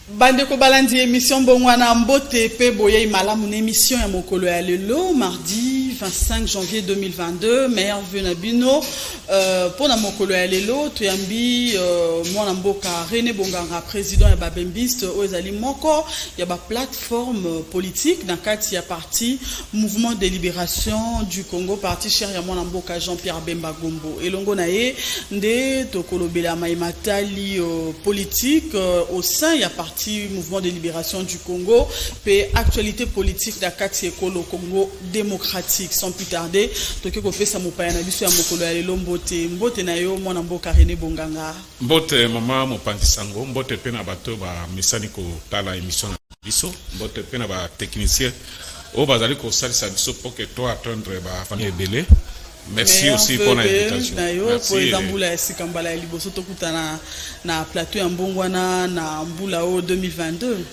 Bande ko balandi émission bongwana mbote pe boye malamu émission ya mokolo ya lelo mardi 25 janvier 2022 merveille na bino pour na mokolo ya lelo toyambi mwana mboka René Bonganga président ya babembiste ozali moko ya ba plateforme politique na kati ya parti mouvement de libération du Congo parti cher ya mwana mboka Jean-Pierre Bemba Gombo elongo na ye nde tokolobela maimatali politique au sein ya parti mouvement de libération du Congo pe actualité politique da kati ekolo Congo démocratique sans plus tarder toke ko pesa mopaya na biso ya mokolo ya lelo mbote na yo mwana mboka René Bonganga mbote mama mopanzi sango mbote pe na bato ba misani ko tala émission na biso mbote pe na ba technicien o bazali ko salisa biso pour que toi attendre ba famille belé. Merci aussi pour l'invitation. Merci. Pour Zambula et Sikambala et Liboso Tokutana na plateau en Bongwana na Mbulao 2022.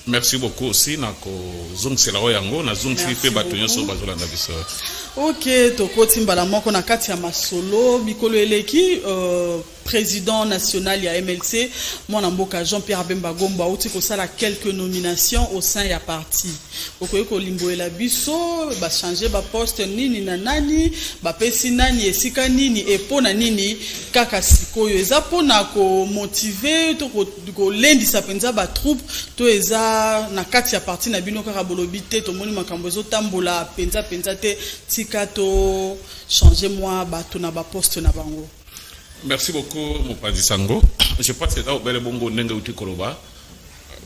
Merci beaucoup aussi nako zoom selao yango na zoom fi bato nyoso bazola na biso. OK, tokoti mbala moko na kati ya masolo bikolo eleki président national ya MLC mwana mboka Jean-Pierre Bemba Gombo auti ko sala quelques nominations au sein ya parti. Okoye ko limboela biso ba changer ba poste nini na nani ba pesi nani esika nini epona nini kaka sikoyo eza pona ko motiver to ko lendisa penza ba troupe to eza na kati ya parti na bino kaka bolobi te to moni makambo zo tambola penza te tikato changer moi bato na ba poste na bango. Merci beaucoup Mopanzi Sango. Je pense que au bele bongo ndenge uti koloba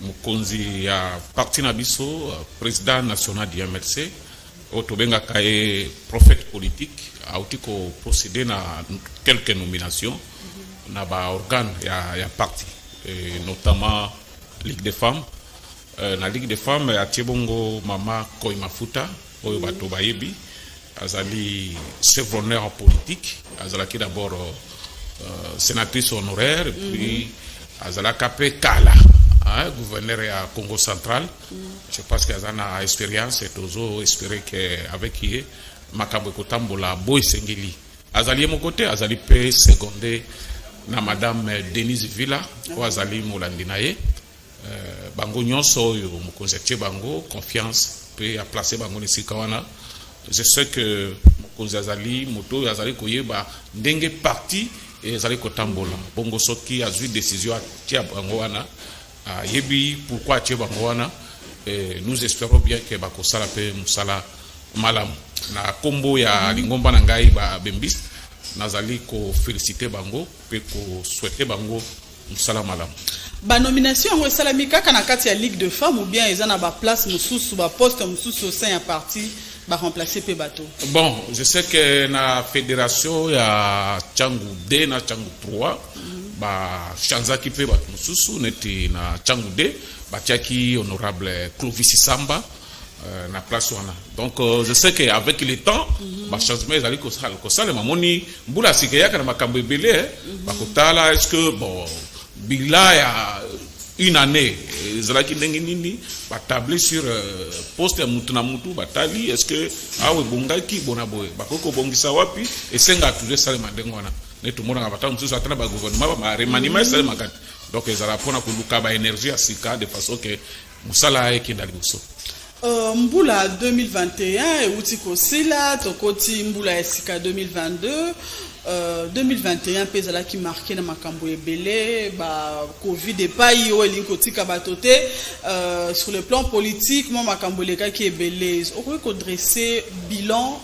mukonzi ya parti na biso président national du MLC otobenga kae prophète politique a uti ko procéder na quelques nominations na ba organe ya parti notamment Ligue des femmes na Ligue des femmes ya tiebongo mama Koi Mafuta oyo bato bayebi azali chef d'honneur politique azalaki d'abord sénatrice honoraire et puis Azala Kapé Kala, gouverneur à Congo central. Je pense qu'il y a une expérience et toujours espérer qu'avec qui Makambo Kotambola Boy Sengeli. Azali mon côté, Azali P secondé na madame Denise Villa ou Azali Molandinaye. Bango nyonso yo mukonzete bango confiance peut à placer bango nisikawana. Je sais que mukonzi Azali moto Azali koyeba ndenge parti et Azali Kotambola. Bongo soki a eu décision à tia bangoana. Yebi pourquoi tia bangoana. Nous espérons bien que bakosala pe musala malam. Na kombo ya lingomba na ngai ba bembis. Nazali ko féliciter bango pe ko souhaiter bango musala malam. Ba nomination au salamika kana kati ya Ligue de femmes ou bien ezana ba place mususu ba poste mususu au sein ya parti ba remplacer pe bateau. Bon, je sais que na fédération ya Tchangu D na Tchangu 3 ba chanzaki pe bato mususu neti na Tchangu D ba tiaki honorable Clovis Samba na place wana. Donc je sais que avec le temps ba changement ezali ko sala mamoni mbula sikeya kana makambo ebele ba kotala est-ce que bon bila ya une année zalaki ndenge nini ba tabler sur poste mutu na mutu batali est-ce que awe bongaki bona boye bakoko bongisa wapi esenga toujours sale mandengo wana neto mona ngabata mususu atana ba gouvernement ba remaniement sale makati donc ezala pona kuluka ba énergie asika de façon que musala eki ndalibuso mbula 2021 euti kosila tokoti mbula esika 2022 2021 pezala qui marqué na makambo ebele ba covid epai o elinko tika batote sur le plan politique mo makambo leka ki ebele ko dresser bilan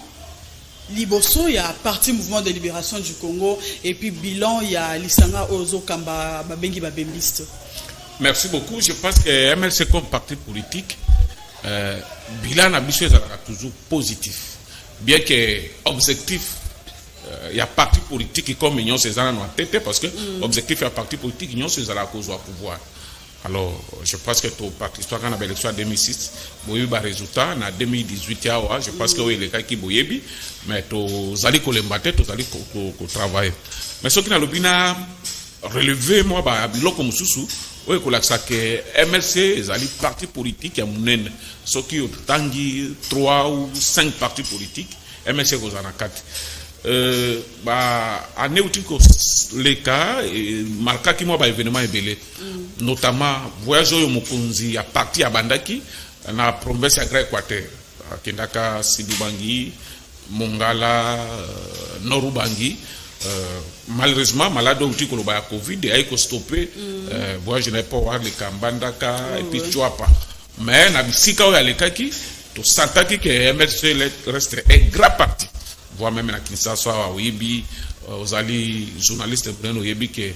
liboso ya parti mouvement de libération du Congo et puis bilan ya lisanga ozo kamba babengi babembiste. Merci beaucoup. Je pense que MLC comme parti politique bilan na biso ezala toujours positif bien que objectif il y a parti politique comme union césar en tête parce que objectif ya parti politique union césar à cause au pouvoir. Alors je pense que tout parti histoire quand on a élection en 2006 boyebi ba résultat na 2018 yawa je pense que oui les cas qui boyebi mais to zali ko lembate to zali ko travailler mais ce qui na lobina relever moi ba biloko mususu oui ko laksa que MLC zali parti politique ya munene ce qui tangi 3 ou 5 partis politiques MLC ko zana 4 année où les cas marqué qui moi événement ebele notamment voyage au mokonzi à parti à Bandaki na province à Grand Équateur kendaka Sidubangi Mongala Norubangi malheureusement malade où tu koloba Covid et aiko stoppé voyage n'est pas voir les Kambandaka et puis Chuapa mais na bisika ya lekaki to santaki que MLC reste un grand parti voire même na Kinshasa wa Oyebi aux ali journalistes breno Oyebi que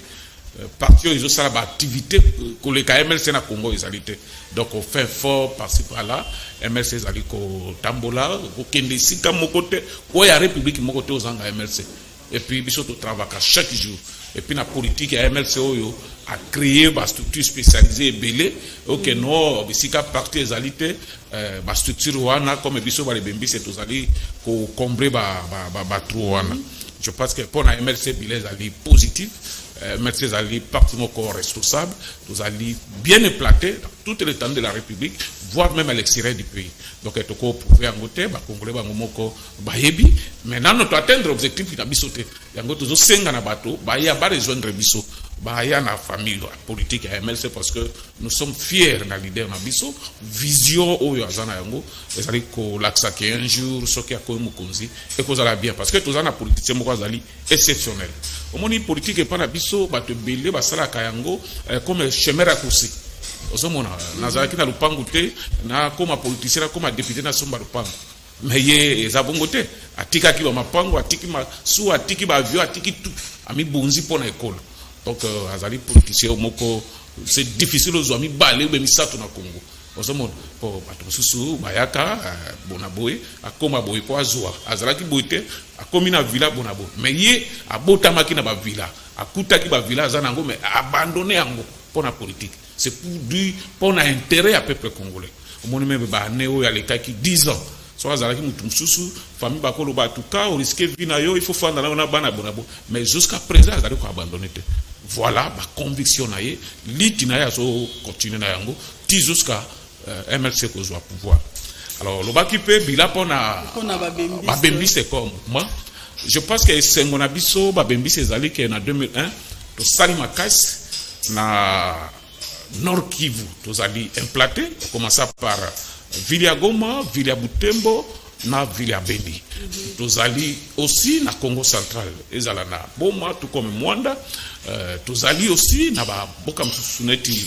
parti ils ont ça la activité que les MLC na Congo ils alité donc on fait fort par-ci par-là MLC ils ali ko tambola ko kende sika mokote ko ya république mokote aux anga MLC et puis biso to travaille chaque jour et puis la politique à MLC oyo a créé une structure spécialisée belé ok non bisika parti les alités ba structure wana comme biso ba lebembi c'est tous ali ko combler ba trou wana je pense que pour la MLC bilés ali positif MLC ali partout corps responsable tous ali bien implanté dans tout le temps de la République voire même à l'extérieur du pays donc et toko prouver en côté ba congolais ba ngomoko ba yebi maintenant notre atteindre objectif na bisoté yango tozo senga na bato ba ya ba rejoindre biso ba ya na famille politique à MLC parce que nous sommes fiers na leader na biso vision oyo azana yango ezali ko laksa que un jour soki akoy mukonzi et ko zala bien parce que tozana politicien moko azali exceptionnel omoni politique et pas na biso bato belé ba sala kayango comme chemin raccourci osomona nazalaki na lupangu te na koma politicien koma député na somba lupangu mais ye ezabongo te atika ki ba mapango atiki ma su atiki ba avion atiki tout ami bonzi pona école donc azali politicien moko c'est difficile aux amis balé be misato na Congo osomona po bato susu bayaka bonaboy akoma boy po azwa azalaki boyte akomi na villa bonaboy mais ye abotamaki na ba villa akutaki ba villa azana ngo mais abandonné yango pona politique c'est pour l'intérêt à peuple congolais. Au moment même il y a les cas qui 10 ans. Soit azalaki mutumsusu famille bakolo ba tout cas on risque vina yo il faut faire dans la bana bonabo mais jusqu'à présent azali ko abandonner. Voilà ma conviction na ye litina ya so continuer na yango ti jusqu'à MLC ko joie pouvoir. Alors le baki pe bila pona babembi c'est comme moi je pense que Sengo biso babembi c'est ali que en 2001 to sali makas na Nord Kivu, tous allés implantés, commençant par Villa Goma, Villa Butembo, na Villa Beni. Tous allés aussi na Congo central, ezalana Boma, tout comme Mwanda, tous allés aussi na Boka Msusuneti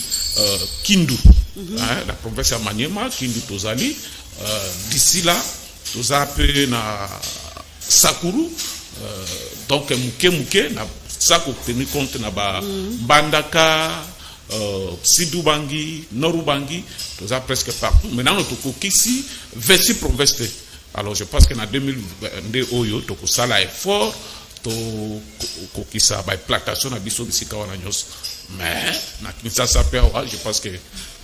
Kindu, la province de Maniema, Kindu tous allés, d'ici là, tous appelés na Sakuru, donc Muke, na Sako tenu compte na Bandaka, Sidubangi, Norubangi, tout ça presque partout. Maintenant, nous avons ici 26 provinces. Alors, je pense que dans 2022, nous avons ça effort, nous avons ça plantation na biso bisika wana nyos. Mais, je pense que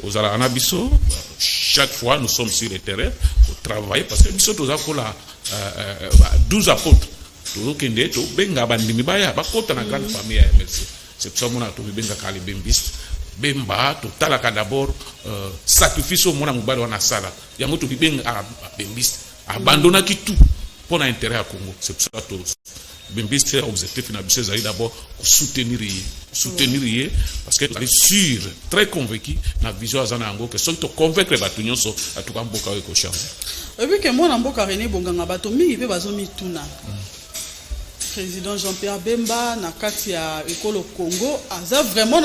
aux Alanabiso, chaque fois, nous sommes sur le terrain pour travailler parce que biso nous avons 12 apôtres. Nous avons benga bandimi baya bakota na grande famille à MLC. C'est pour ça que nous avons benga kali bembiste. Bemba totalaka d'abord sacrifice au mona mubali wana sala yango to bibenga bembiste abandonna ki tout pour intérêt à Congo c'est pour ça que bembiste objectif na biso zali d'abord soutenir parce que tu es sûr très convaincu na vision azana yango que so to convaincre batu nyonso atuka mboka we ko changer et puis que mona mboka René Bonganga bato mingi pe bazomi tuna président Jean-Pierre Bemba na kati ya ekolo Congo aza vraiment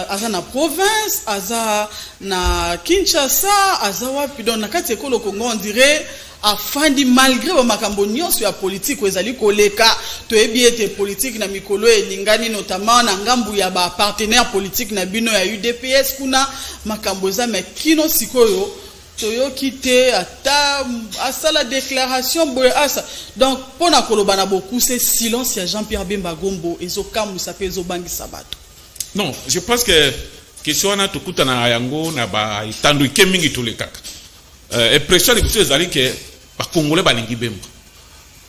aza na province aza na Kinshasa aza wapi donc na kati ekolo Congo on dirait afandi malgré ba makambo nyonso ya politique ezali koleka to ebiete politique na mikolo elingani notamment na ngambu ya ba partenaire politique na bino ya UDPS kuna makambo za mais kino sikoyo toyo kité ata asa la déclaration boye asa donc pona kolobana beaucoup c'est silence ya Jean-Pierre Bemba Gombo ezokamu sape ezobangi sabato. Non, je pense que question na tukuta na yango na ba itandu ikemingi tulekaka. Impression de biso ezali ke ba congolais balingi Bemba.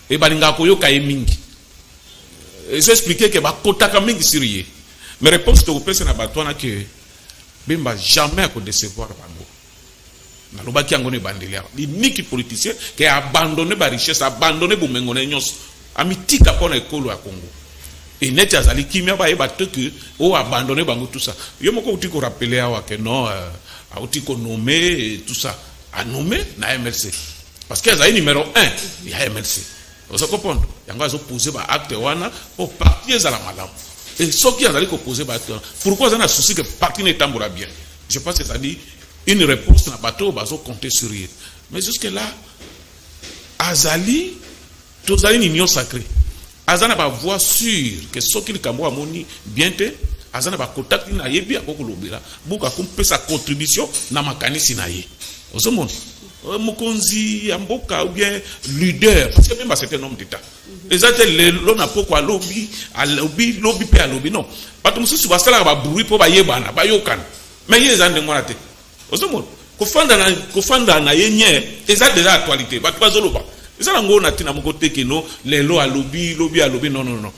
E balinga koyoka emingi. Ezo expliquer que ba kotaka mingi sirié. Mais réponse to pesa na batwana que Bemba jamais a ko décevoir bango. Na lobaki yango ne bandelia. L'unique politicien qui a abandonné ba richesse, abandonné bomengone nyos, amitika pona ekolo ya Congo. Et net azali kimia ba yeba te que o abandonné bango tout ça. Yo moko uti ko rappeler awa que non uti ko nommer tout ça. A nommer na MLC. Parce que azali numéro 1 ya MLC. Vous comprenez? Yango azo poser ba acte wana pour partir à la madame. Et ce qui azali ko poser ba acte. Pourquoi on a souci que parti ne tamboura bien? Je pense que ça dit une réponse na bateau bazo compter sur lui. Mais jusque là azali tozali une union sacrée. Azana ba voix sûre que ce qui le Cambo a moni bien te azana ba contact na yebi akoko lobela buka kumpe sa contribution na makanisi na ye ozomona mokonzi amboka ou bien leader parce que même c'est un homme d'état exactement le na poko lobby pe lobby non bato mususu basala ba bruit po ba yebana ba yokana mais ye zande ngona te ozomona ko fanda na yenye eza déjà actualité bato bazoloba. Ça n'a pas été côté que non, les lois à lobby, non.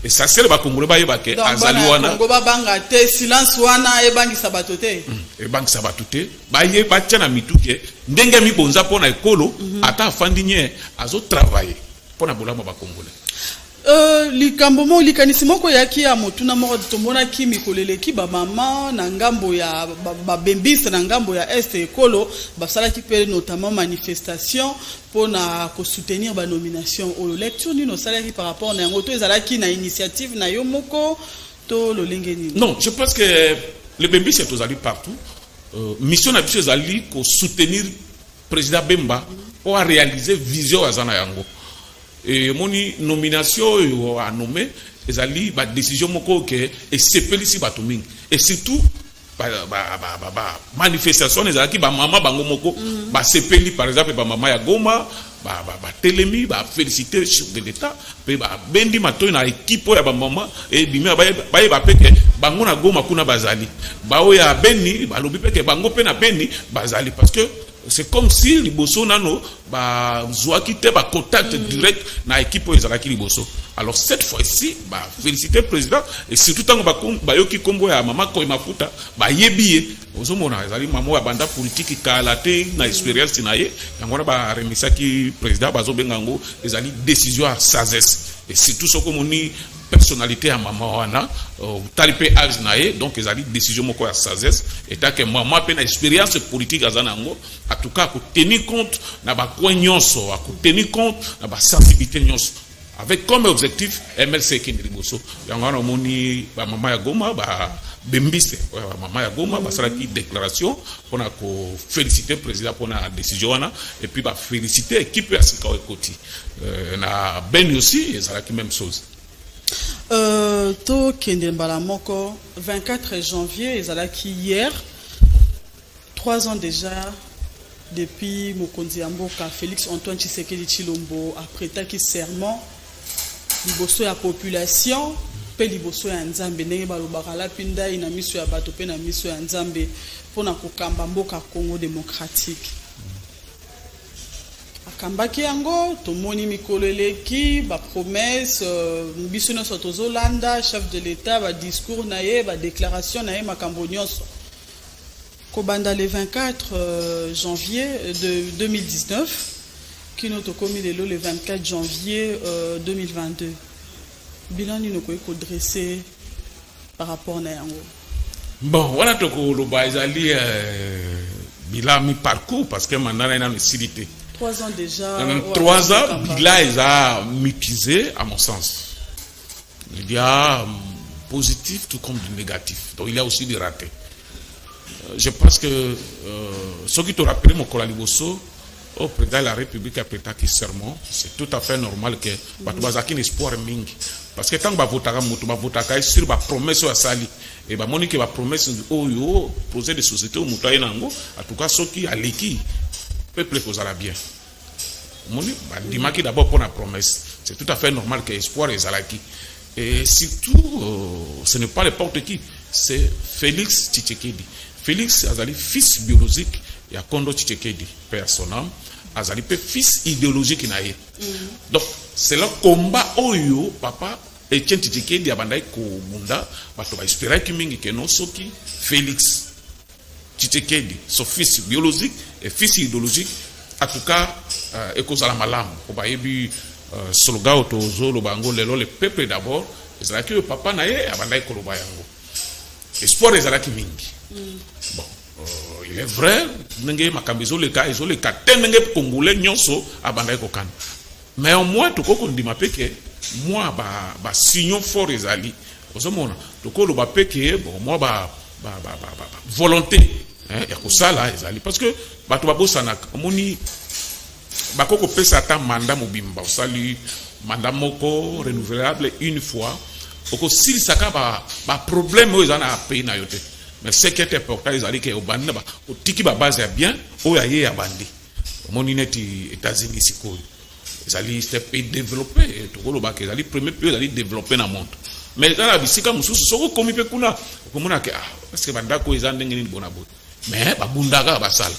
Et ça c'est le Congolais ba yeba ke azaliwana. Congo ba banga te silence wana e bangi sabatote. E bangi sabatote ba yeba tena mituke ndenge mi bonza pona ekolo ata fandinye azo travailler pona bolama ba Congolais. Likambomo likanisimo ko yaki ya motuna moko tomona ki mikoleleki ba mama na ngambo ya ba bembisa na ngambo ya est ekolo basala ki pe notamment manifestation pona ko soutenir ba nomination au lecture ni no salari par rapport na ngoto ezala ki na initiative na yo moko to lo lengeni. Non, je pense que les bembisa sont allés partout. Mission na biso ezali ko soutenir président Bemba pour réaliser vision azana yango. Et mon nomination a nommé les alliés ba décision moko que et sepeli si batoming et surtout manifestation les alliés ba mama bango moko ba sepeli par exemple ba mama ya Goma ba telemi ba féliciter le chef de l'état pe ba bendi matoy na équipe ya ba mama et bimia ba peke bango na Goma kuna bazali ba oya beni ba lobi peke bango pe na beni bazali parce que c'est comme si liboso nano ba zoaki te ba contact direct na équipe ezalaki liboso. Alors cette fois-ci ba féliciter président et surtout tant ba yoki kombo ya mama ko mafuta ba yebiye ozomona ezali mama ya banda politique kalate na expérience na ye yango ba remisaki président bazo bengango ezali décision à sagesse et surtout ce comme ni personnalité à maman wana talipe âge naé donc ils ont décision moko ya sagesse et tant que maman pe na expérience politique azanango en tout cas ko tenir compte na ba koignoso a ko tenir compte na ba sensibilité nyonso avec comme objectif MLC Kindriboso yango na moni ba maman ya Goma ba bembise ba maman ya Goma ba sala ki déclaration pour na ko féliciter président pour na décision wana et puis ba féliciter équipe ya Sikawe Koti na ben aussi ça la même chose. To kende mbala moko 24 janvier ezalaki hier 3 ans déjà depuis mokonzi ya mboka Félix Antoine Tshisekedi Tshilombo apretaki serment liboso ya population pe liboso ya nzambe ndenge balobaka la pinda ina miso ya bato pe na miso ya nzambe pona kokamba mboka Congo démocratique. Kambaki yango tomoni mikoleleki ba promesse biso no sotozolanda chef de l'état ba discours na ye ba déclaration na ye makambo nyonso kobanda le 24 janvier de 2019 kino tokomi lelo le 24 janvier 2022 bilan ni noko ko dresser par rapport na yango. Bon voilà toko lo ba ezali bilan mi parcours parce que mandana ina lucidité 3 ans déjà. 3 ans, là, ils ont mutisé, à mon sens. Il y a positif tout comme du négatif. Donc, il y a aussi des ratés. Je pense que ce qui te rappelle, mon collègue Liboso, au président de la République a prêté serment, c'est tout à fait normal que tu aies un espoir mingi. Parce que tant que tu vas voter sur la promesse à Sali, et bah moni que la promesse au projet de société au Moutaï Nango, en tout cas, ceux qui a l'équipe. Peuple causera bien. Moni, dimaki d'abord pour la promesse. C'est tout à fait normal que espoir est zalaki. Et surtout, ce n'est pas n'importe qui. C'est Félix Tshisekedi. Félix Azali, fils biologique, il y a Kondo Tshisekedi, père son âme. Azali, fils idéologique naïe. Donc, c'est le combat oyo, papa, et Etienne Tshisekedi, abandai ko munda, bato ba espérer ki mingi ke non soki Félix Tshisekedi, son fils biologique et fils idéologique, en tout cas, et cause à la malam, slogan otozo lo bango lelo le peuple d'abord ezalaki le papa na ye abandai koloba yango espoir ezalaki mingi bon il est vrai ndenge makambo ezoleka te ndenge congolais nyonso abandai kokana mais au moins tokokondima peke moi ba signaux fort ezali ozomona tokoloba peke bon moi ba volonté ya kosala ezali parce que bato babosana omoni bakoko pesa ata mandat mobimba osali mandat moko renouvelable une fois oko silisaka ba problème oyo eza na pays na yo te mais ce qui est important ezali ke obandi ba otiki ba base ya bien oyo aye ya bandi omoni neti États-Unis sikoyo ezali c'est pays développé tokoloba ke ezali premier pays ezali développé na monde mais dans la bisika mususu soko komi pe kuna okomona ke parce que bandako eza ndenge nini bona boy mais babundaka basala.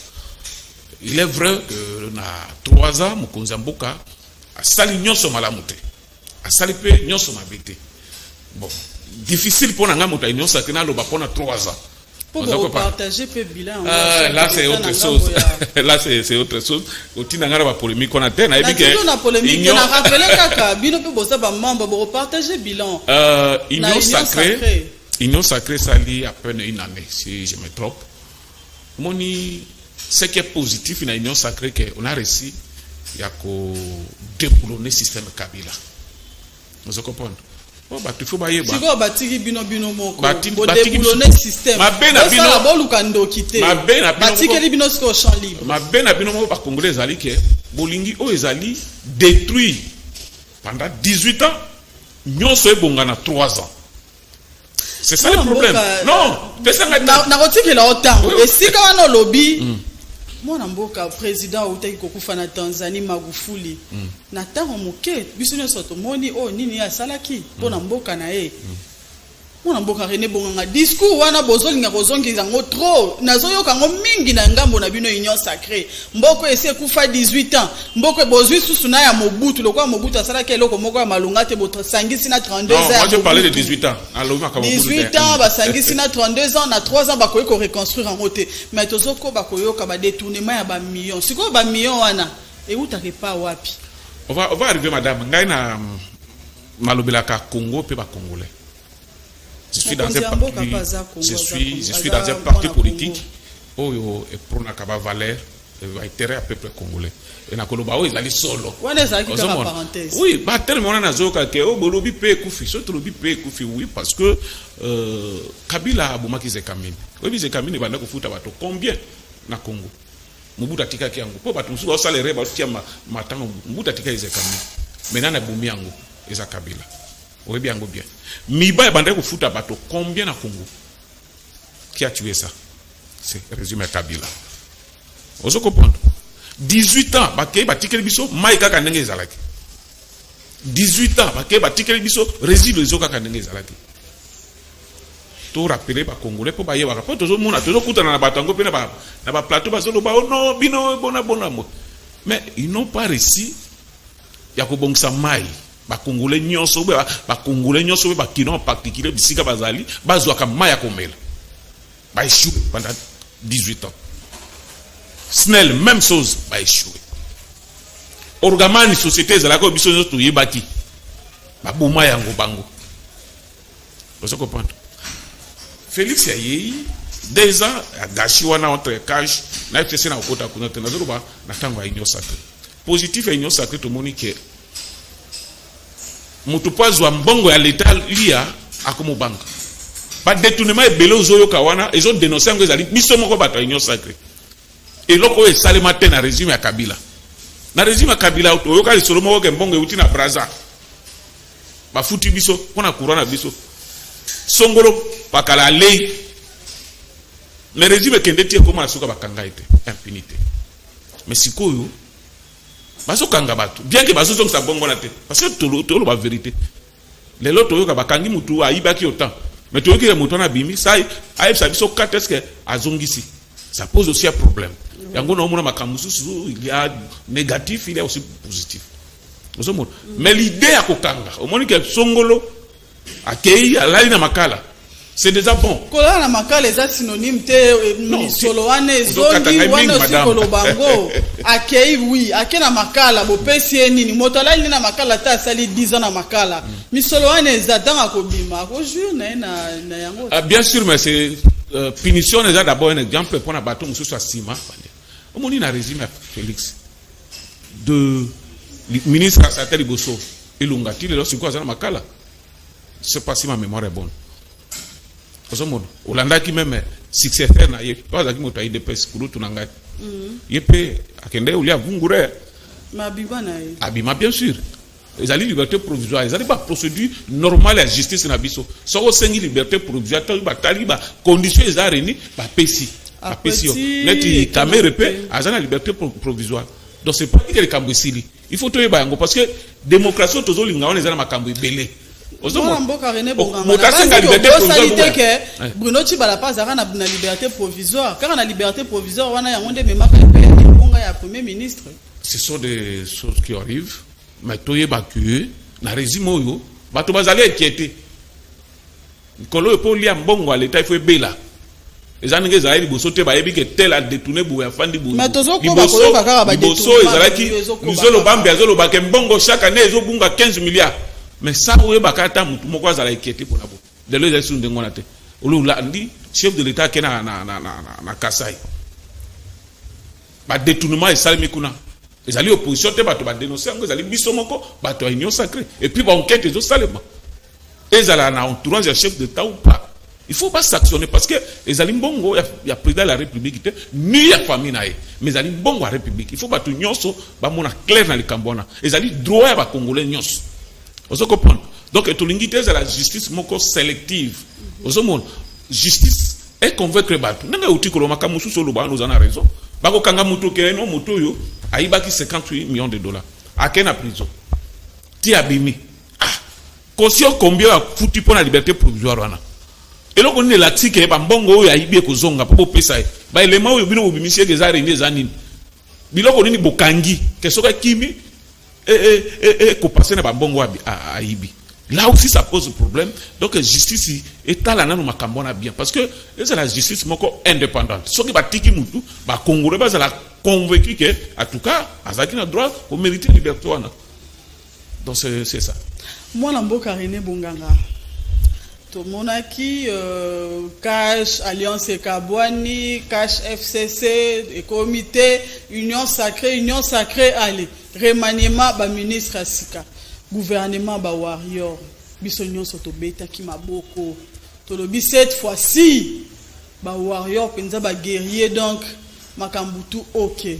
Il est vrai que na 3 ans mokonzi mboka asali nyonso malamu te asali pe nyonso mabete bon difficile pour nga moto nyonso akena loba pona 3 ans pour partager pe bilan là c'est autre chose là c'est autre chose otina ngara ba polémique on a tena et puis que na polémique na rappeler kaka bino pe bosa ba membre pour partager bilan union sacrée sali à peine une année si je me trompe moni ce qui est positif dans l'union sacrée qu'on a réussi il y a qu'au déboulonner le système Kabila vous comprenez bon bah tu faut bailler bah si vous bâtir bino moko déboulonner le système ma bena bino ça la lukando quitter ma bena bâtir que bino au champ libre ma bena bino moko par congolais ezali que bolingi o ezali détruit pendant 18 ans nyonso ebongana 3 ans. C'est ça le problème. Non, na rotiki la autant. Et si quand on a lobby, moi namboka président utaki kokufa na Tanzanie Magufuli. Na tango moke, biso nyoso to moni o nini ya salaki pona mboka na ye. Mona mboka René Bonganga discours wana bozolinga kozongiza ngo trop nazoyoka ngo mingi na ngambo na bino union sacrée mboko ese kufa 18 ans mboko bozwi susu na ya Mobutu lokwa Mobutu asala ke eloko moko ya malunga te boto sangisi na 32 ans. Moi je parlais de 18 ans. 18 ans ba sangisi na 32 ans na 3 ans bakoyi ko reconstruire en route mais tozoko bakoyoka ba détournement ya ba millions siko ba millions wana et utake pa wapi. On va arriver madame ngai na malobelaka Congo pe ba congolais. Je suis dans un parti politique où il prend la valeur et intérêt à peuple congolais. Et na koloba ils allaient solo. Oui, bah tellement on a zoka que oh bolobi pe kufi, surtout lobi pe kufi oui parce que Kabila aboma ki zekamini. Oui zekamini banda kufuta bato combien na Congo. Mobutu atika ki yango. Po bato musu ba salere ba tia matango Mobutu atika zekamini. Maintenant na bumi yango eza Kabila. Oui bien bien. Miba bandé ko futa bato combien na Congo? Qui a tué ça? C'est résumé Kabila. Vous comprenez? 18 ans bakay batikeli biso mai kaka ndenge ezalaki. 18 ans bakay batikeli biso réside les kaka ndenge ezalaki. To rappeler ba congolais po baye ba po tozo mona tozo kutana na batango pe na ba plateau ba solo ba no bino bona mo. Mais ils n'ont pas réussi ya ko bongsa mai. Ba congolais nyonso ba kino en particulier bisika bazali bazwa ka maya komela ba échoué pendant 18 ans. Snell même chose ba échoué. Orgamani société za la ko biso to yebaki ba boma yango bango. Vous comprenez? Félix Yayi 2 ans a gâché wana entre cash na FTC na okota kuna tena zoba na tango ya union sacrée. Positif ya union sacrée to monique mutupazwa mbongo ya l'état lia akomo banque ba détournement ebele ozoyo kawana ezo dénoncer ngo ezali biso moko bato union sacrée et loko e salema te na régime ya Kabila na régime ya Kabila oyoka lisolo moko ke mbongo euti na Braza ba futi biso pona courant na biso songolo pakala lei mais régime kende tie koma asuka bakanga ite impunité mais sikoyo baso kanga bato bien que baso zonga bongo na te parce que tolo ba vérité les loto yoka bakangi mutu aibaki autant mais to yoki mutu na bimi sai aib sa biso kateske azongisi ça pose aussi un problème yango na omona makamusu il y a négatif il y a aussi positif mais l'idée ya kokanga omoni ke songolo akei alali na makala c'est déjà bon. Kola na makala les synonymes te misolo wane zongi wane aussi kolobango akei oui akena makala bo pesi nini motola ni na makala ta sali 10 ans na makala misolo wane za danga ko bima ko jour na yango. Bien sûr mais c'est punition déjà d'abord un exemple pour na bateau mususu asima. Omoni na régime Félix de ministre Asateli Bosso Ilungati le sur quoi ça na makala. C'est pas si ma mémoire est bonne. Olanda qui même successeur na yepe pasaki moto aide pes kurutu na ngati yepe akende ulia vungure mabiba na ye abima bien sûr ezali liberté provisoire ezali ba procédure normale ya justice na biso soko sengi liberté provisoire to ba taliba condition ezali réuni ba pesi neti kamere pe azana liberté provisoire donc c'est pas que le kambesili il faut to yeba yango parce que démocratie tozolinga on ezala makambo ebele. Bruno Tshibala pas na liberté provisoire car na liberté provisoire wana yango nde mema ya premier ministre. Ce sont des choses qui arrivent mais toyeba que na régime oyo bato bazali inquiété kolo po lia mbongo à l'état il faut ebela ezani ngeza ali boso te ba yebi ke tel a détourné bu ya fandi bu boso ezalaki bizolo bambi azolo ba ke mbongo chaque année ezobunga 15 milliards. Mais ça, vous avez bakata mutu moko azala inquiété pour la boue. De l'eau est de ngonate. Olu la ndi chef de l'État qui na Kasai. Ba détournement et salmi kuna. Les alliés opposition te bato ba dénoncer ngo ezali biso moko bato a union sacrée et puis ba enquête ezo salema. Ezala na entourage du chef d'État ou pas. Il faut pas s'actionner parce que les alliés mbongo ya président de la République ni ya famille na mais les alliés mbongo à République. Il faut bato nyonso ba mona clair na likambona. Les alliés droit ba congolais nyonso. Vous comprenez? Donc, c'est la justice moko sélective. Vous comprenez? Justice est convaincre Batou. N'a pas outil que le makamusu solo ba nous en a raison. Bako kanga muto ke no muto yo aibaki 58 millions de dollars. A quelle prison? Ti abimi. Ah. Caution combien a foutu pour la liberté provisoire wana. Et là on est là tike ba mbongo yo aibi ko zonga po pesa. Ba élément yo bino obimisie des arènes zanini. Biloko nini bokangi ke soka kimi ko passer na bambongo à Ibi. Là aussi ça pose problème. Donc justice est là na makambona bien parce que c'est la justice moko indépendante. Ce qui va tiki mutu ba congolais ba la convaincu que en tout cas azaki na droit pour mériter liberté wana. Donc c'est ça. Moi na mboka René Bonganga. To monaki Cash Alliance Kabwani, Cash FCC et comité Union sacrée allez remaniement ba ministre Asika gouvernement ba warrior biso nyonso to beta ki maboko to lobi cette fois-ci ba warrior penza ba guerrier donc makambutu OK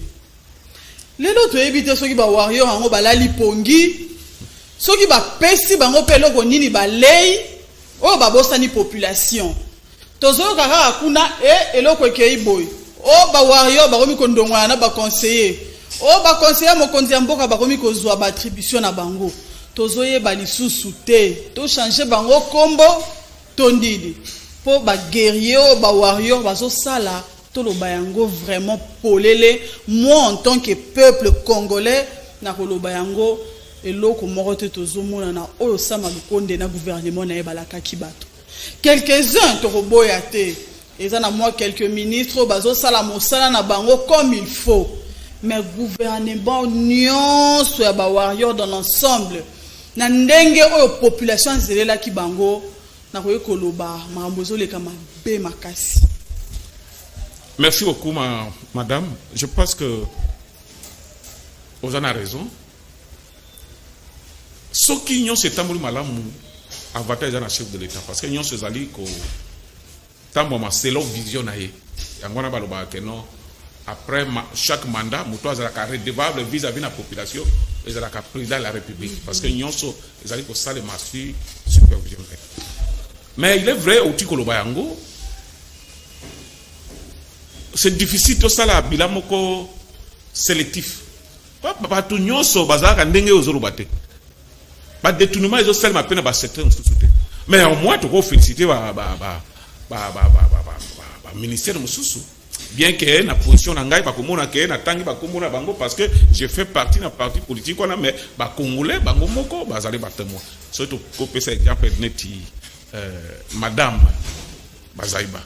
lelo to ebite soki ba warrior ngo balali pongi soki ba pesi bango peloko nini ba lei o ba bosani population tozo kaka kuna eloko ekei boy o ba warrior ba komi kondongwana ba conseiller o ba conseiller mokonzi ya mboka ba komi kozwa ba attribution na bango tozoye ba lisusu te to changer bango kombo tondidi po ba guerrier ba warrior bazo sala to lo bayango vraiment polele moi en tant que peuple congolais na koloba yango eloko moko te tozomona na oyo sama lukonde na gouvernement na ebalaka kibato quelques-uns to roboya te eza na moi quelques ministres bazo sala mosala na bango comme il faut. Mais gouvernement nyonso ya ba warrior dans l'ensemble na ndenge oyo population zelela ki bango na koye koloba makambozo leka mabe makasi. Merci beaucoup madame. Je pense que vous en avez raison. Ce qui nyonso etamboli malamu avantage na chef de l'État parce que nyonso ezali ko tamboma selon vision na ye. Yangona baloba ke non. Après chaque mandat, Moutou a redevable vis-à-vis de la population et de la président de la République. Parce que nous sommes les ça les masses supervision. Mais il est vrai au Tikolo Bayango, c'est difficile tout ça là, bilamoko sélectif. Pas tout nous sommes bazar andenge aux orobate. Pas détournement ils ont seulement peine à secteur mais au moins tu peux féliciter ministère de Moussou. Bien que na position na ngai ba komona ke na tangi ba komona bango parce que je fais partie na parti politique wana mais ba congolais bango moko bazali ba témoin surtout ko pesa exemple neti madame Bazaiba.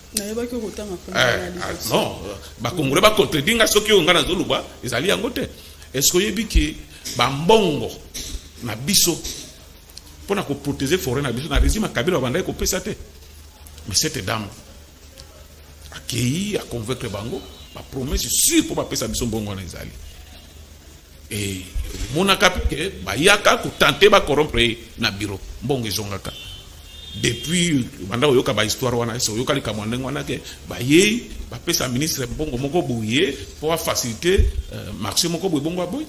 Non, bakongole ba contredinga soki onga na zoluba ezali yango te. Est-ce que yebi ke ba mbongo na biso pona ko protéger forêt na biso na régime Kabila banda ko pesa te. Mais cette dame accueilli a convaincre bango ba promesse sûr pour ba pesa biso mbongo na ezali. Et monaka ke ba yaka ko tenter ba corrompre na bureau mbongo ezongaka. Depuis banda oyoka ba histoire wana so yoka likamwa ndenge wana ke ba ye ba pesa ministre mbongo moko boye pour faciliter marché moko boye bongo boy.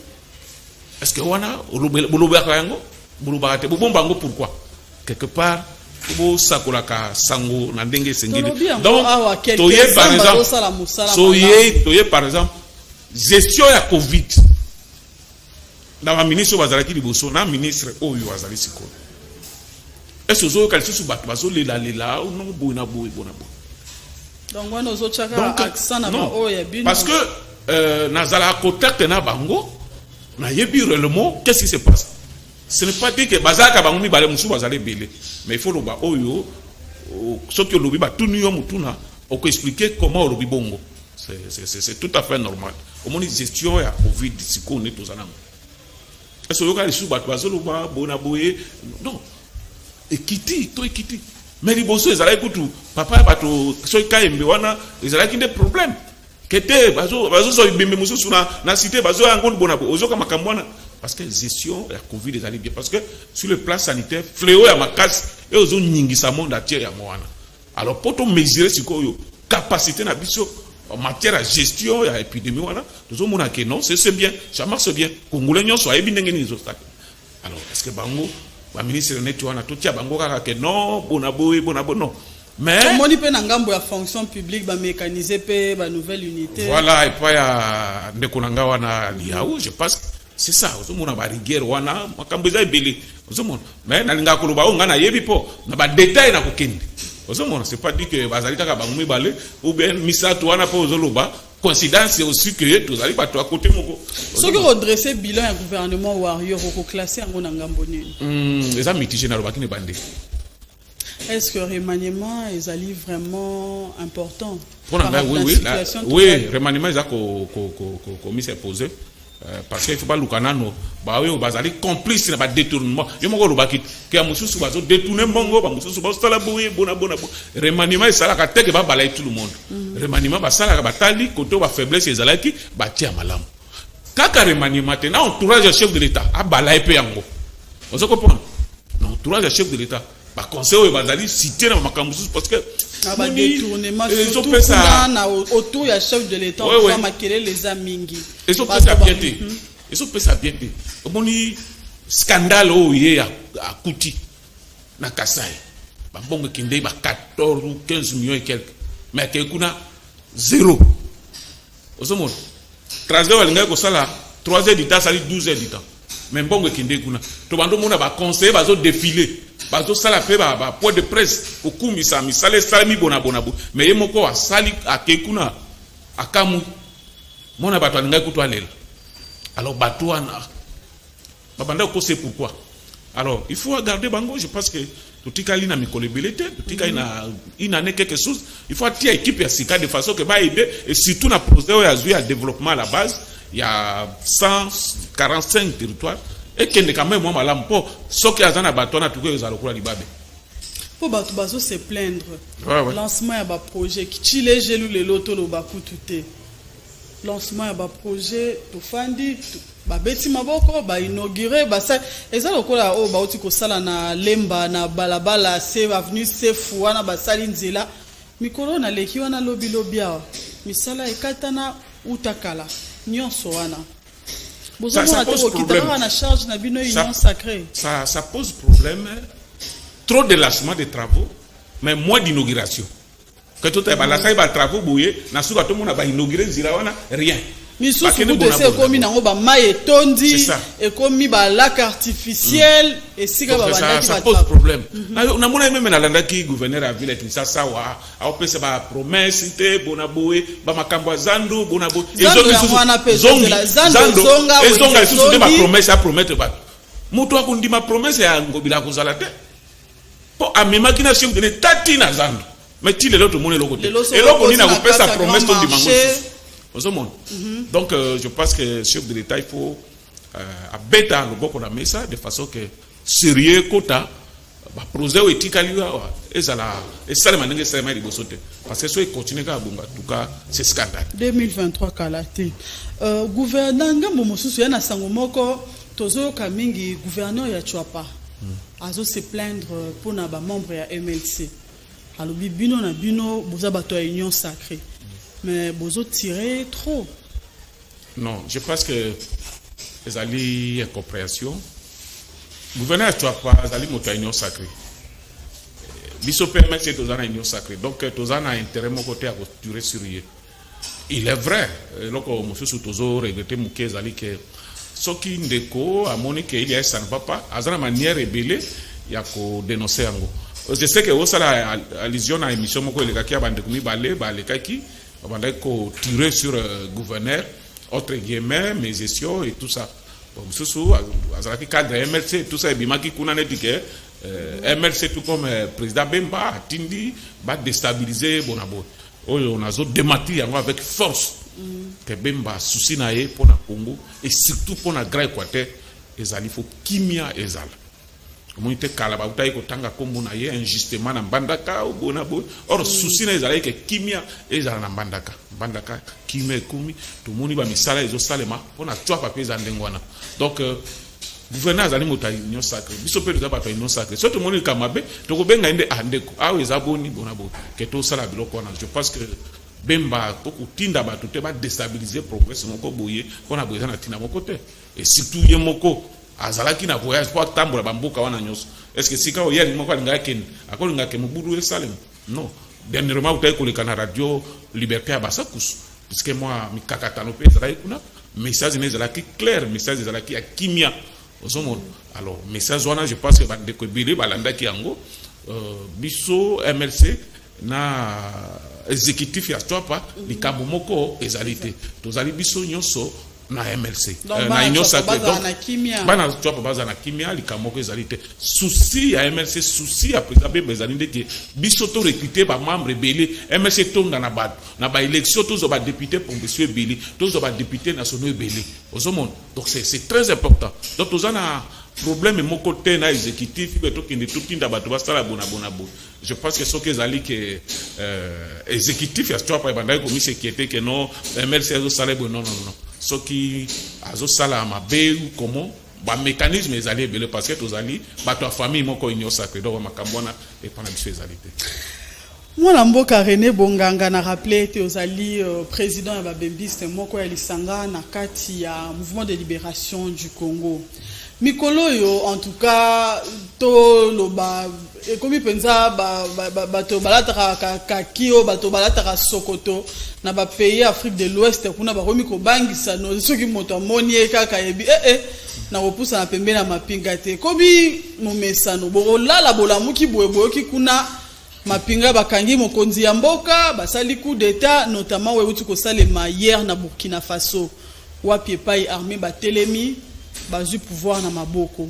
Est-ce que wana bolobaka yango bolobaka te bombango pourquoi quelque part bo sakolaka sango na ndenge sengeli. Donc toye par exemple toye par exemple gestion ya Covid na ba ministre bazalaki liboso na ministre oyo azali siko. Est-ce que vous avez sous bateau bazo lela non boina boy bona bo. Donc on ozo chaka accent na ba oya bino. Parce que nazala contact na bango na yebi réellement qu'est-ce qui se passe. Ce n'est pas dit que bazaka bango mi bale musu bazale belé, mais il faut le ba oyo ce que lobi ba tunu yo mutuna on peut expliquer comment lobi bongo. C'est tout à fait normal. Au moins gestion ya Covid siko ne tozana. Est-ce que vous avez sous bateau bazo loba bona boye non. Ekiti to ekiti mais liboso ezala ekutu papa bato so kaembe wana ezala ki des problèmes kete bazo so bimbe mususu na cité bazo yango bona ozoka makambo wana parce que gestion ya Covid ezali bien parce que sur le plan sanitaire fléau ya makasi et ozo nyingisa monde entier ya mwana alors pour to mesurer sikoyo capacité na biso en matière de gestion ya épidémie wana tozo mona que non c'est bien ça marche bien congolais nyonso ayebi ndenge ni zostaka alors est-ce que bango ba ministre netu wana totia bango kaka ke non bonaboy non mais moni pe na ngambo ya fonction publique ba mécaniser pe ba nouvelle unité voilà et pas ya ndeko nanga wana liaou je pense c'est ça ozomona ba rigueur wana makambo za ebele ozomona mais na linga koloba o ngana yebi po na ba détail na kokende ozomona c'est pas dit que bazali kaka bango mibale ou bien misato wana po ozoloba coïncidence c'est aussi que tous allez pas toi à côté moko ce que redresser bilan un gouvernement warrior au classé en ngambo nini les amis mitigé na lobaki ne bande. Est-ce que remaniement est ali vraiment important pour oui remaniement est commissaire posé parce qu'il faut pas lukanano ba oui bazali complice na ba détournement yo moko lobaki ke amususu bazo détourner mbongo ba mususu ba sala boye bona remaniement est sala ka teke ba balai tout le monde remaniement ba sala ka batali koto ba faiblesse ezalaki ba tia malamu kaka remaniement te na entourage du chef de l'état a balai pe yango ozo comprendre non entourage du chef de l'état ba conseil bazali cité na makambo parce que ba détournement surtout na autour ya chef de l'état on va maquiller les amingi ils sont ça bien dit ils sont ça bien dit omoni scandale oye à Kuti na Kasai ba mbongo kinde ba 14 ou 15 millions et quelques mais que kuna zéro osomo transfert walinga ko sala 3 heures du temps sali 12 heures du temps mais mbongo kinde kuna to bando mona ba conseiller bazo défiler bazo sala pe ba point de presse okumisa misale salami bona mais yemoko a sali akekuna akamu mona bato alinga kutwa lela alors bato wana babanda ko c'est pourquoi alors il faut regarder bango je pense que tutikali na mikolebelete tutikali na inane quelque chose il faut attirer équipe ya sika de façon que ba aider et surtout na projet ya zui à développement à la base il y a 145 territoires et qu'il est quand même moi malam po soki azana bato na tuko ezalo kula libabe po bato bazo se plaindre lancement ya ba projet kitile jelu le loto lo bakutute lancement ya ba projet to fandi ba beti maboko ba inaugurer ba ça ezalo kula o ba oti ko sala na lemba na balabala se avenue se fuana ba sali nzela mikolo na leki wana lobia misala ekatana utakala nyonso wana. Ça pose problème. Ça pose problème. Trop de lâchement de travaux, mais moins d'inauguration. Que tout est la salle va travaux bouillé, na souka tout le monde va inaugurer zirawana rien. Mais sous ce que c'est comme une robe maille tondi et comme mi ba lac artificiel et si ça pose problème. Na mona même na landa ki gouverneur a ville ça sawa, a opesa ba promesse te bonaboué, ba makambo zandu bonabo. Zonga ba promesse à promettre ba. Moto akundi ma promesse ya ngobila kozala te. pour amemaki na chef de l'état tina zando mais ti lelo to moni loko te eloko ni na kopesa promesse to dimanche donc je pense que chef de l'état il faut abeta loboko na mesa de façon que sérieux kota ba projet etikali wa ezala esala manenge sala mai liboso te parce que so e continue ka bonga en tout cas c'est scandale 2023 kalate gouverneur ngambo mosusu ya na sango moko tozo ka mingi gouverneur ya Chwapa azo se plaindre pour na ba membre ya MLC alobi bino na bino boza bato ya union sacrée mais bozo tirer trop. Non, je pense que ezali incompréhension. Gouverneur Chwapa ezali moto ya union sacrée. Biso permettre tozana union sacrée. Donc tozana intérêt mon côté à tirer sur lui. Il est vrai, loko mosusu tozo regretter muke ezali que soki ndeko amoni que il y a ça ne va pas, azana manière rebelle ya ko dénoncer yango. Je sais que osala allusion à émission moko elekaki abande kumi balé kaki abande ko tirer sur gouverneur entre guillemets mes gestions et tout ça. Mosusu azalaki cadre MLC tout ça ebimaki kuna netike MLC tout comme président Bemba atindi ba déstabiliser bonabo. Oyo nazo démati yango avec force que Bemba souci na ye pour na Congo et surtout pour na Grand Équateur ezali fo kimia ezala communauté kala ba utai ko tanga kombo na ye injustement na Mbandaka ou bonabo or souci na ezala ke kimia ezala na Mbandaka kimia komi to moni ba misala ezo salema pour na Chwapa peza ndengwana donc gouverneur azali mota union sacrée biso pe to ba union sacrée so to moni kamabe to ko benga inde andeko awo ezaboni bonabo ke to sala biloko na je pense que Bemba beaucoup tinda ba to te ba déstabiliser progrès moko boye pona boye na tina moko te et surtout ye moko azalaki na voyage pour tambola bamboka wana nyos est-ce que sika o yeli moko alinga ken akolinga ke mubudu esalem non dernièrement utai ko le kana radio liberté abasakus puisque moi mi kakatano pe zala kuna message ne zala ki clair message zala ki akimia ozomon alors message wana je pense que ba de ko bile balanda ki yango biso MLC na exécutif ya Chwapa likambo moko ezalité tozali biso nyonso na MLC na union sacrée donc bana Chwapa baza na kimia likambo moko ezalité souci ya MLC souci ya président Bemba ezalinde ke biso to recruter ba membre belé MLC tonga na ba élection tozo ba député pour monsieur belé tozo ba député national belé ozomon donc c'est très important donc tozana problème moko te na exécutif beto kinde tutinda bato basala bona je pense que ce que zali que exécutif ya Chwapa bandai ko mise kiete que non MLC azo sala bon non ce qui azo sala mabe ou comment ba mécanisme ezali belé parce que tozali bato famille moko union sacrée donc makambona et pana biso ezalité. Mwana mboka René Bonganga na rappelé te ozali président ya babembiste moko ya lisanga na kati ya mouvement de libération du Congo. Mikolo yo en tout cas to loba ekomi penza bato balataka kakio bato balataka Sokoto na ba pays Afrique de l'Ouest kuna ba komi ko bangisa no soki moto amoni kaka yebi na kopusa na pembe na mapinga te kobi momesano bolala bolamuki boyeboki kuna mapinga bakangi mokonzi ya mboka basali coup d'état notamment weuti ko salema hier na Burkina Faso wapi epai armée batelemi bazu pouvoir na maboko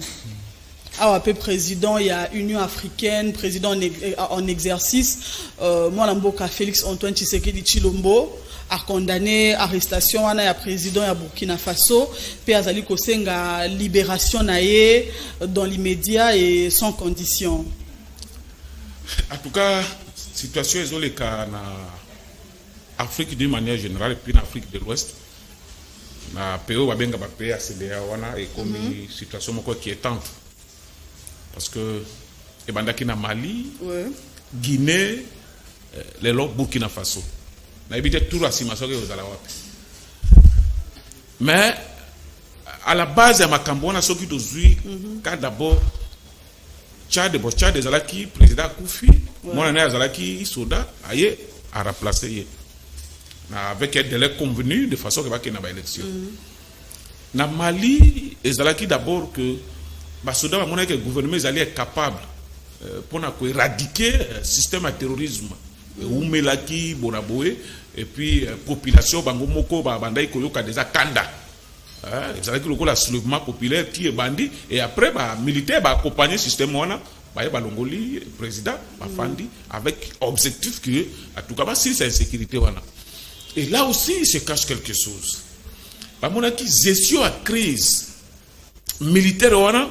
awa pe président ya Union africaine président en exercice mwana mboka Félix Antoine Tshisekedi Tshilombo a condamné arrestation wana ya président ya Burkina Faso pe azali kosenga libération na ye dans l'immédiat et sans condition. En tout cas situation ezoleka na Afrique d'une manière générale et puis en Afrique de l'Ouest na PO babenga ba pays ACDA wana et comme situation moko inquiétante parce que ebandaki na Mali Guinée les Burkina Faso na ebite tout la simation que ozala wapi mais à la base ya makambo wana soki tozui ka d'abord Tchad ezalaki président Koufi mona na ezalaki soda aye a remplacer ye avec un délai convenu de façon que va qu'il y ait une élection. Na Mali, ezalaki d'abord que Basoda va montrer que le gouvernement est capable pour éradiquer le système de terrorisme. Oumelaki, Bonaboé, et puis population, Bangomoko, Bandai Koyoka, déjà Kanda. Ezalaki le soulèvement populaire qui est bandit, et après, militaire va accompagner le système baye balongoli président bafandi avec objectif que en tout cas si c'est insécurité wana. Et là aussi il se cache quelque chose. Ba monaki gestion à crise militaire wana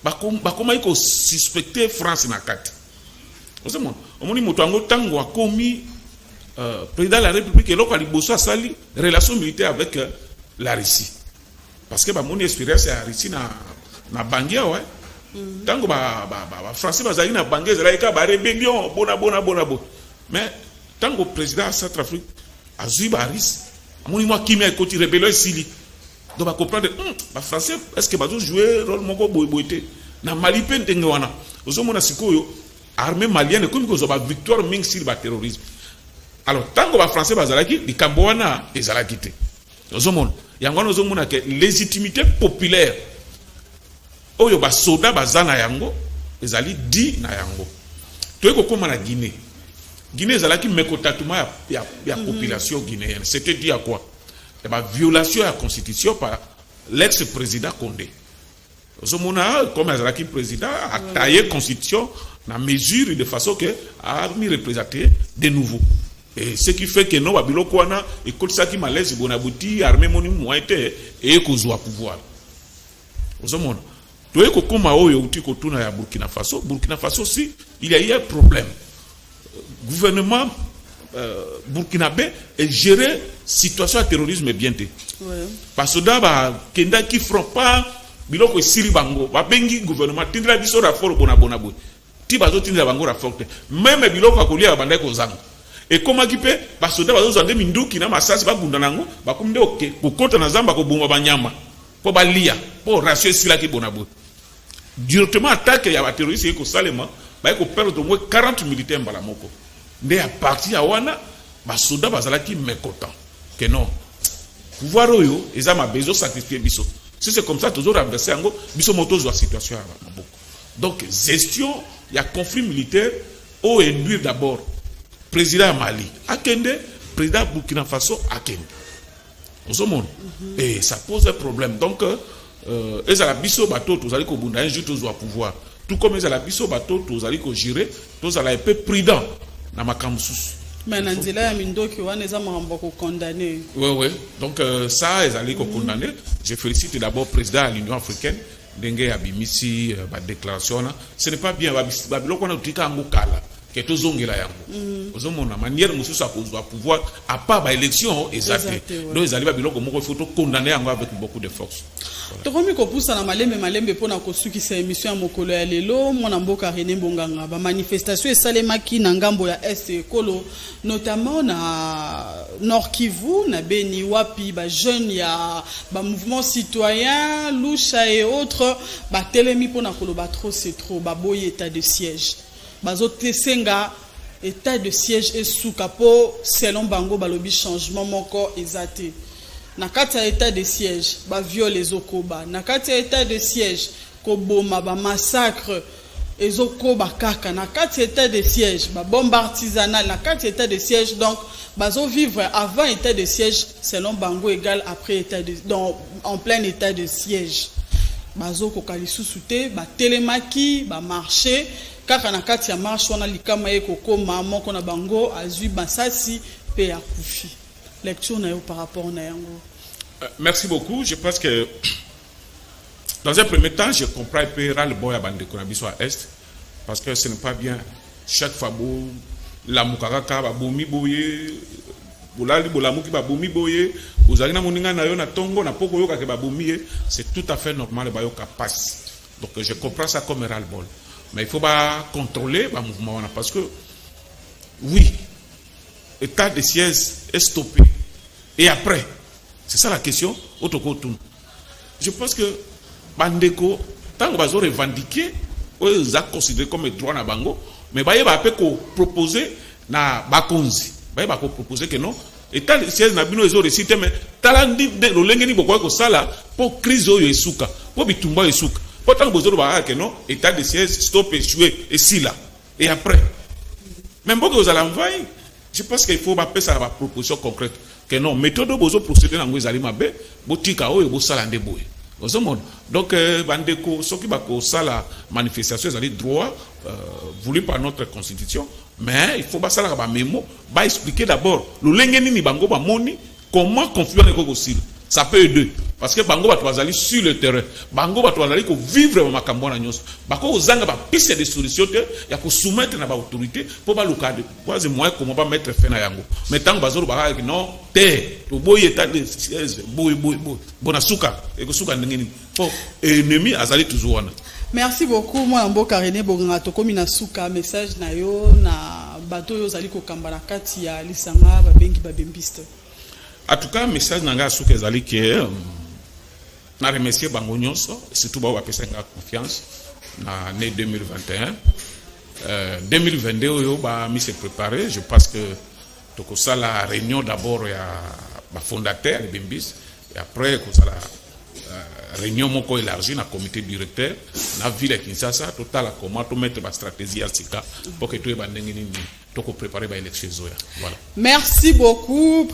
bakoma iko suspecter France na kati. Osemon omoni moto ango tango akomi président de la République eloko aliboso asali relation militaire avec la Russie. Parce que mon expérience à Russie na bangia ouais. Tango français bazali na bangia zala ka ba rébellion bona. Mais tango président Centrafrique a zui baris amoni moi qui me côté rébellion sili. Donc ba comprendre ba français est-ce que bazo jouer rôle moko boyete na Mali pe ndenge wana. Ozomona sikoyo armée malienne comme ko zo ba victoire ming sur ba terrorisme. Alors tango ba français bazalaki di kamboana ezalaki te. Ozomona yango ozomona que légitimité populaire oyo ba soda bazana yango ezali di na yango. Toyeko koma na Guinée. Guinée ezalaki mekotatuma ya population guinéenne. C'était dit à quoi? La violation de la constitution par l'ex-président Condé. Ozomona comme ezalaki président a taillé la constitution na mesure de façon que a mis représenté de nouveau. Et ce qui fait que non, Babiloko wana et comme ça qui malaise bonabouti armée moni moite et kozwa pouvoir. Ozomona toye ko koma oyo uti ko tuna ya Burkina Faso aussi il y a eu un problème. Gouvernement burkinabé et gérer situation de terrorisme bien té. Parce que d'abord kenda qui front pas biloko siri bango ba bengi gouvernement tindra biso rapport bonabo. Ti bazo tindra bango rapport même biloko akolia bandai ko zanga. Et comment qui peut parce que d'abord vous avez minduki na masasi ba bunda nango ba kumde oké ko kota na zamba ko bomba banyama po balia po ratio sila ki bonabo. Directement attaque ya ba terroriste ko salema ba ko perdre au moins 40 militaires mbala moko. Mais à partir ya wana ba soda bazalaki mécontent que non pouvoir oyo ezama besoin satisfaire biso. Si c'est comme ça toujours renverser ngo biso moto zo situation ya maboko. Donc gestion il y a conflit militaire au induire d'abord président Mali akende président Burkina Faso akende. Et ça pose un problème. Donc ezala biso bato tozali ko bunda un jour tozo pouvoir. Tout comme ezala biso bato tozali ko gérer, tozala un peu prudent na makambo susu. Mais Nandila ya mindoki wana eza makambo ko condamner. Oui. Donc ça ezali ko condamner. Je félicite d'abord président de l'Union africaine ndenge abimisi ba déclaration na. Ce n'est pas bien babiloko na utika ngo kala. Que tous ont yango. Ozomona manière mususu a pouvoir à pas ba élection exacte. Donc ils allaient biloko moko faut condamner yango avec beaucoup de force. Tokomi ko poussa na malembe pona ko suki sa émission ya mokolo ya lelo mona mboka René Mbonganga ba manifestation esalemaki na ngambo ya Est Kolo notamment na Nord Kivu na Beni wapi ba jeunes ya ba mouvement citoyen Lusha et autres ba telemi pona koloba trop c'est trop ba boy état de siège. Bazote senga état de siège et sous capot selon bango balobi changement moko ezate na kati ya état de siège ba viol ezokoba na kati ya état de siège ko boma ba massacre ezokoba kaka na kati ya état de siège ba bombe artisanale na kati ya état de siège. Donc bazo vivre avant état de siège selon bango égal après état de donc en plein état de siège bazo ko kalisusu te ba telemaki ba marché kaka na kati ya marche wana likama ye kokoma moko na bango azui basasi pe akufi. Lecture na yo par rapport na yango. Merci beaucoup. Je pense que dans un premier temps, je comprends un peu le boy à bande de biso à Est parce que ce n'est pas bien chaque fois beau la mukaraka ba bomi boye bolali bolamuki ba bomi boye ozali na moninga na yo na tongo na poko yo ka ke ba bomi c'est tout à fait normal ba yo ka passe. Donc je comprends ça comme ras-le-bol. Mais il faut pas contrôler le mouvement parce que oui, l'état de siège est stoppé. Et après, c'est ça la question. Je pense que Bandeko, tant que vous revendiqué, vous avez considéré comme droit na bango, mais vous avez proposé na bakonzi. Vous avez proposé que non. L'état de siège na bino ezo récité mais talandi de lolengeni boko ko sala pour crise oyo esuka, pour bitumba esuka. Pourtant, vous avez dit que non, état de siège, stop, échoué, et si là. Et après. Même si vous allez envoyer, je pense qu'il faut appeler ça la proposition concrète. Que non, méthode de procéder dans les aliments, botika ou et salande boy. Donc bandeko soki bako sala manifestation ezali droit voulu par notre constitution, mais il faut ba sala ba memo ba expliquer d'abord lolenge nini bango ba moni comment conflit ko possible. Ça peut aider parce que bango ba bazali sur le terrain, bango ba bazali ko vivre ma makambo na nyos bako ozanga ba piste de solution te ya ko soumettre na ba autorité pour ba locale quoi c'est moi comment pas mettre fin na yango mais tant bazolo ba non te to boy état de boy bona suka e ko suka ndengeni po ennemi azali toujours wana. Merci beaucoup moi mboka René Bonganga to komi na suka message na yo na bato yo zali ko kamba na kati ya lisanga ba bengi ba bembiste. En tout cas message nanga suka ezali ke na remercier bango nyonso surtout ba pesa nga confiance na année 2021 2022 oyo ba mi se préparer. Je pense que toko sala réunion d'abord ya ba fondateur les Bembis et après ko sala réunion moko élargie na comité directeur na ville Kinshasa total comment to mettre ba stratégie ya sika pour que to ba ndenge nini toko préparer ba élection zoya. Voilà. Merci beaucoup.